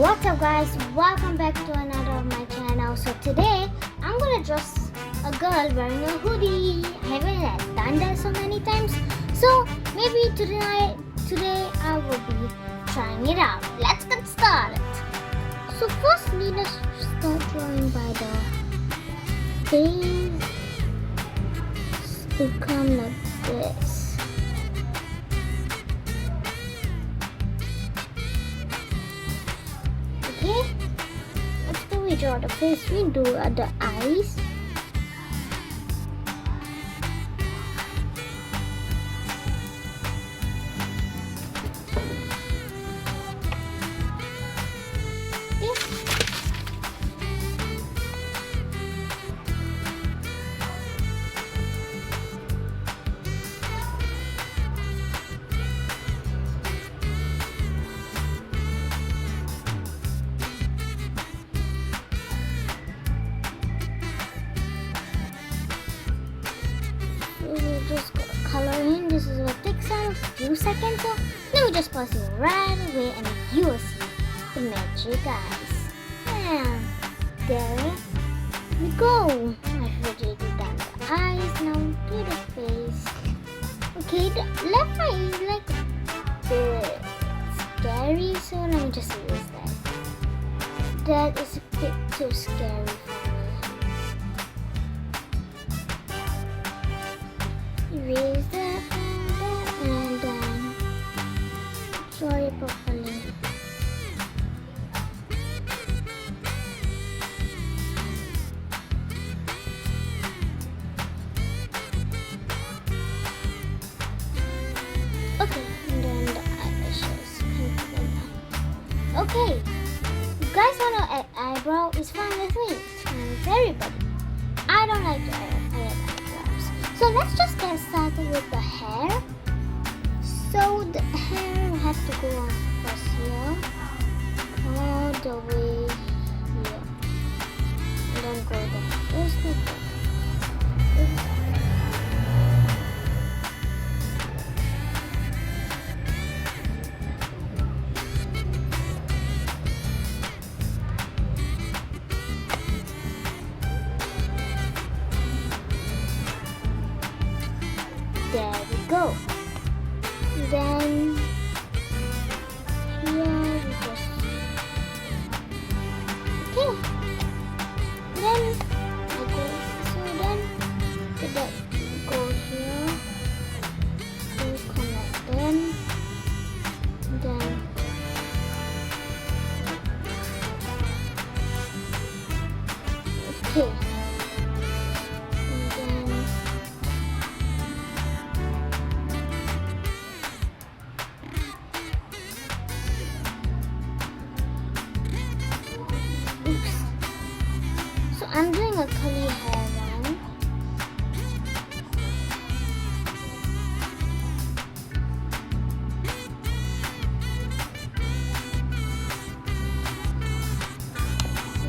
What's up guys, welcome back to another of my channel. So today I'm gonna dress a girl wearing a hoodie. I haven't done that so many times, so maybe today I will be trying it out. Let's get started. So first need to start drawing by the face to come like this. Okay, after we draw the face, we do the eyes. We'll just color in. This is what takes a few seconds, so let me just pause it right away and you will see the magic eyes. And there we go. I've already done the eyes, now do the face. Okay, the left eye is like a bit scary, so let me just erase that. That is a bit too scary for me. Erase that and then draw it properly. Okay, and then the eyelashes. Okay, you guys want to add eyebrow? It's fine with me. It's fine with everybody. I don't like to add eyebrows. So let's just get started with the hair. So the hair will have to go on first here, all the way here, and then go down. Where's the There we go. Then here we just Then I go that go here. So connect them. Then okay. So I'm doing a curly hair one.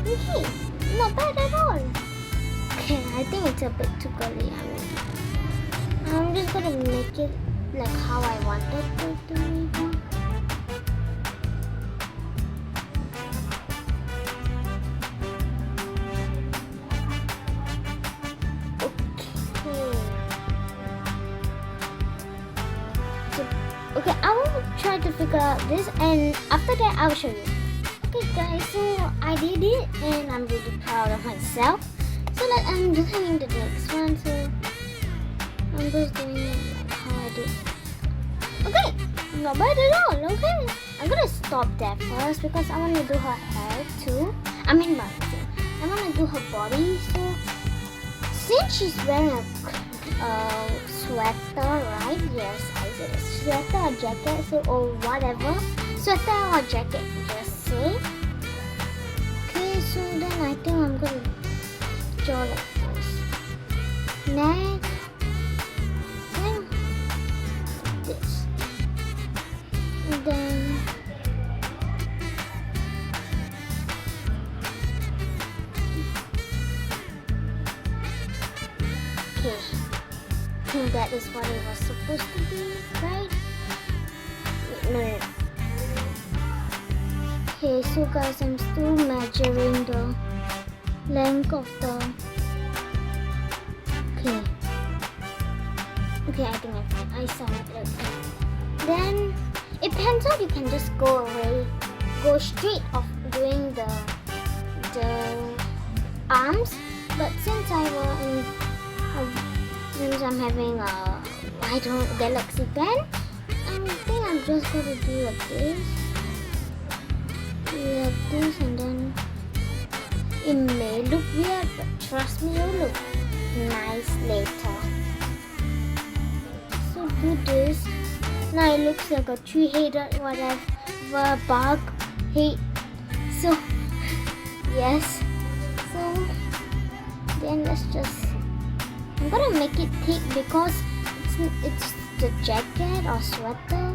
Okay, not bad at all. Okay, I think it's a bit too curly. I'm just gonna make it like how I wanted it to be. Okay, I will try to figure out this, and after that I will show you. Okay guys, so I did it and I'm really proud of myself. So I'm just hanging the next one, so I'm just doing it like how I did. Okay, not bad at all. Okay, I'm gonna stop that first because I want to do her hair too. I want to do her body. So since she's wearing a sweater, right? Yes, I said a sweater or jacket, so or whatever, sweater or jacket, just say. Okay, so then I think I'm gonna draw like this. Next, then this, and then okay. I think that is what it was supposed to be, right? No. Okay, so guys, I'm still measuring the length of the. Okay, I think I saw it like that. Then it turns out you can just go straight of doing the arms. But since I'm having a Galaxy pen, I think I'm just gonna do like this, and then it may look weird, but trust me, it'll look nice later. So do this. Now it looks like a three-headed whatever bug. So yes. So then let's just. I'm gonna make it thick because it's the jacket or sweater.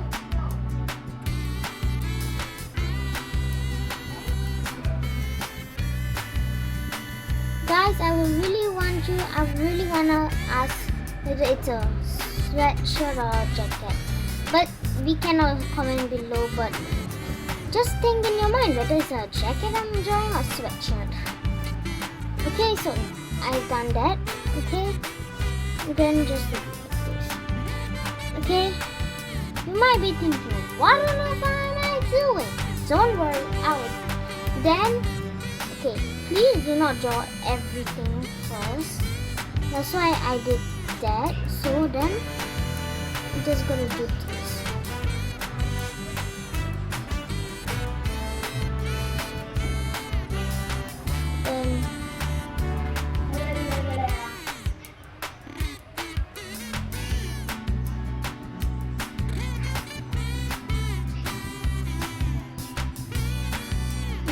Guys, I really wanna ask whether it's a sweatshirt or a jacket. But we cannot comment below, but just think in your mind whether it's a jacket I'm enjoying or sweatshirt. Okay, so I've done that. Okay, then just do this. Okay, you might be thinking, what on earth am I doing? Don't worry, then okay, please do not draw everything first. That's why I did that. So then I'm just gonna do this. Then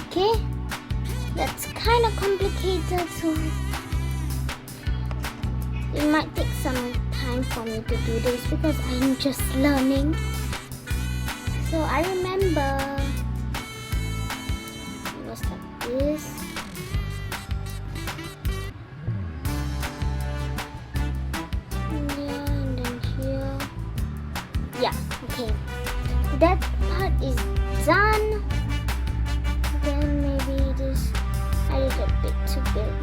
okay, that's kind of complicated, so it might take some time for me to do this because I'm just learning. So I remember it was like this. Yeah, and then here. Yeah, okay. That part is done. Then maybe this I did a bit too big.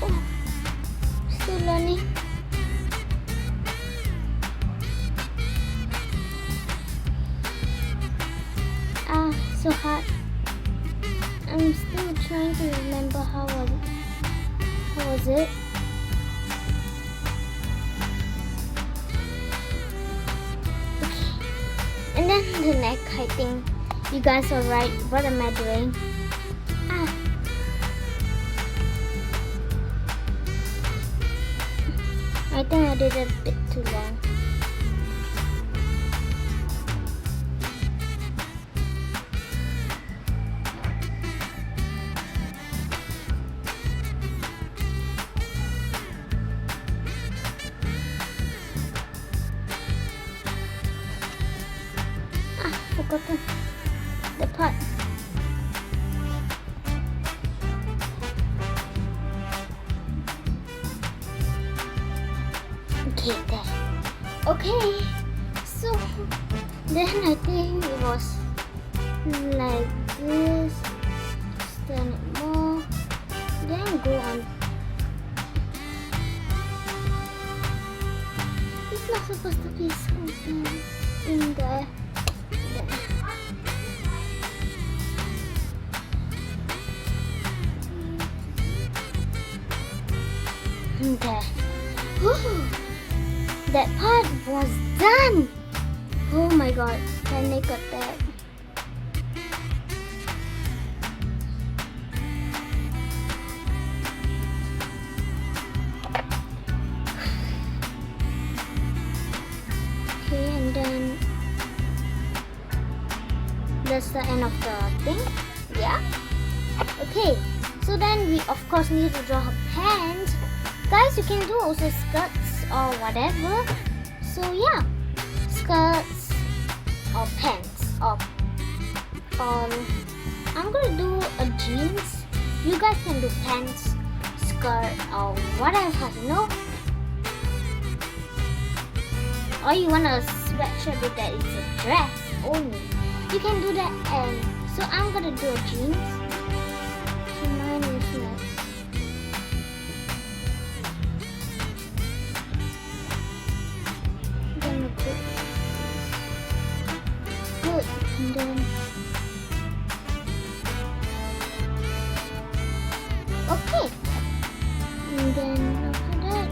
Oh, still learning. So hard. I'm still trying to remember how was it. And then the neck, I think you guys are right. What am I doing? I think I did it a bit too long. Forgotten the part. Okay, there. Okay, so then I think it was like this. Turn it more. Then go on. It's not supposed to be something in there. There. Woo! That part was done. Oh my god, can I cut that? Okay, and then that's the end of the thing. Yeah. Okay, so then we of course need to draw her pants. Guys, you can do also skirts or whatever. So yeah, skirts or pants or I'm gonna do a jeans. You guys can do pants, skirt or whatever, you know. or you want a sweatshirt with that is a dress only, you can do that. And so I'm gonna do a jeans. So mine is like gonna put good, and then okay, and then after that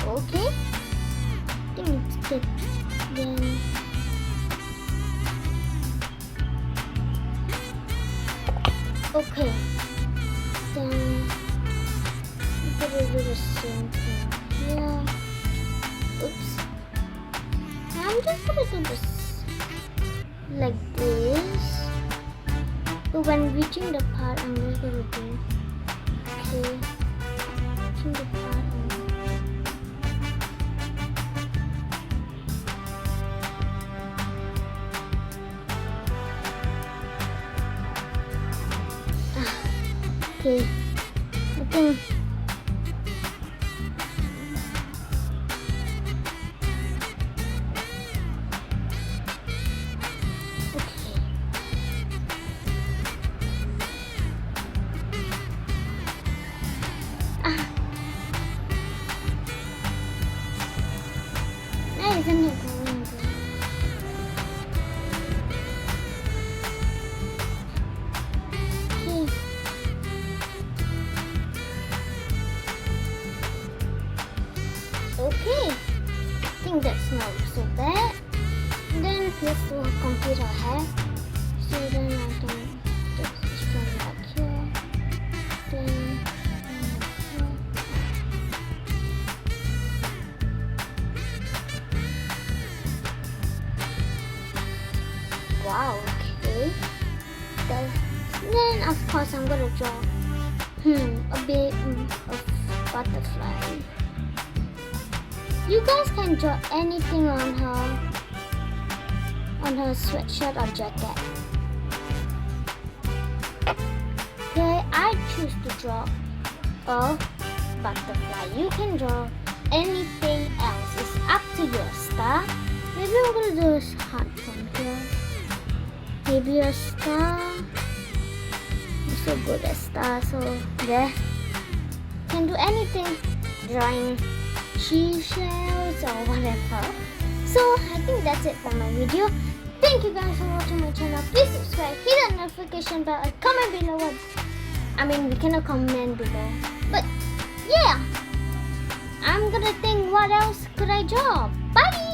okay, I think it's good. Then okay, then I'm gonna do the same thing here. Oops. I'm just gonna do this like this. But when reaching the part, I'm just gonna do okay. Reaching the part. Okay, I think okay. Now isn't it going good? Okay. Okay, I think that's not so bad. And then let's do complete our hair. So then I can just straighten back here. Then wow, okay. Then of course I'm gonna draw a bit of butterfly. You guys can draw anything on her sweatshirt or jacket. Okay, I choose to draw a butterfly. You can draw anything else. It's up to your star. Maybe I'm gonna do a heart from here. Maybe a star. I'm so good at stars, so there. Can do anything. Drawing seashells or whatever. So I think that's it for my video. Thank you guys for watching my channel. Please subscribe, hit the notification bell, and comment below what we cannot comment below. But yeah, I'm gonna think what else could I draw. Bye.